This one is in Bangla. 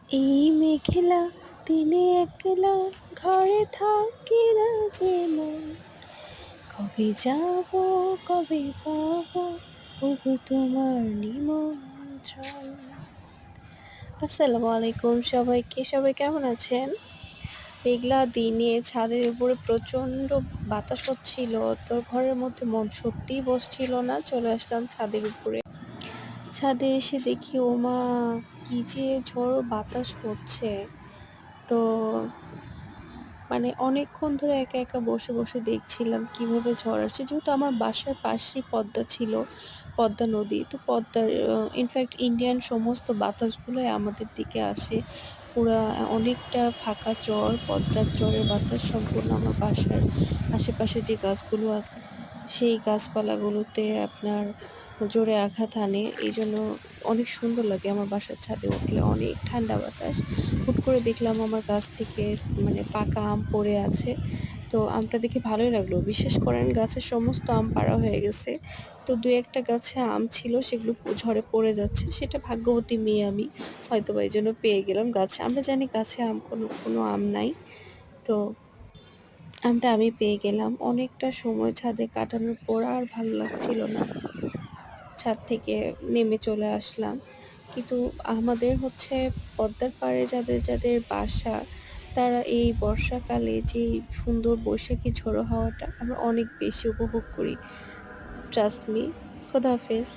এই মেঘলা দিনে একলা ঘরে থাকি না যেমন, কবে যাব কবে পাবো ওগো তোমার নিমন্ত্রণ। আসসালামু আলাইকুম সবাইকে, সবাই কেমন আছেন? মেঘলা দিনে ছাদের উপরে প্রচণ্ড বাতাস হচ্ছিল, তো ঘরের মধ্যে মন সত্যিই বসছিল না। চলে আসলাম ছাদের উপরে। ছাদে এসে দেখি ওমা, কি যে ঝড়ো বাতাস হচ্ছে! তো মানে অনেকক্ষণ ধরে একা একা বসে বসে দেখছিলাম কিভাবে ঝড় আসছে, যেহেতু আমার বাসার পাশেই পদ্মা ছিল, পদ্মা নদী। তো পদ্মার ইনফ্যাক্ট ইন্ডিয়ান সমস্ত বাতাসগুলোই আমাদের দিকে আসে। পুরা অনেকটা ফাঁকা চর, পদ্মার চরের বাতাস সম্পূর্ণ আমার বাসার আশেপাশে যে গাছগুলো আছে সেই গাছপালাগুলোতে আপনার জোরে আঘাত হানে। এই জন্য অনেক সুন্দর লাগে আমার বাসার ছাদে উঠলে, অনেক ঠান্ডা বাতাস। হুট করে দেখলাম আমার গাছ থেকে মানে পাকা আম পড়ে আছে। তো আমটা দেখে ভালোই লাগলো। বিশ্বাস করেন, গাছের সমস্ত আম পাড়া হয়ে গেছে। তো ২-১টা গাছে আম ছিল, সেগুলো ঝড়ে পড়ে যাচ্ছে। সেটা ভাগ্যবতী মেয়ে আমি, হয়তোবা এইজন্য পেয়ে গেলাম গাছে। আমরা জানি গাছে কোনো আম নাই। তো আমটা আমি পেয়ে গেলাম। অনেকটা সময় ছাদে কাটানোর পর আর ভালো লাগছিল না। ছাদ থেকে নেমে চলে আসলাম। কিন্তু আমাদের হচ্ছে পদ্মার পাড়ে যাদের বাসা, তারা এই বর্ষাকালে যে সুন্দর বৈশাখী ঝোড়ো হাওয়াটা আমরা অনেক বেশি উপভোগ করি। Trust me. খোদা হাফেজ।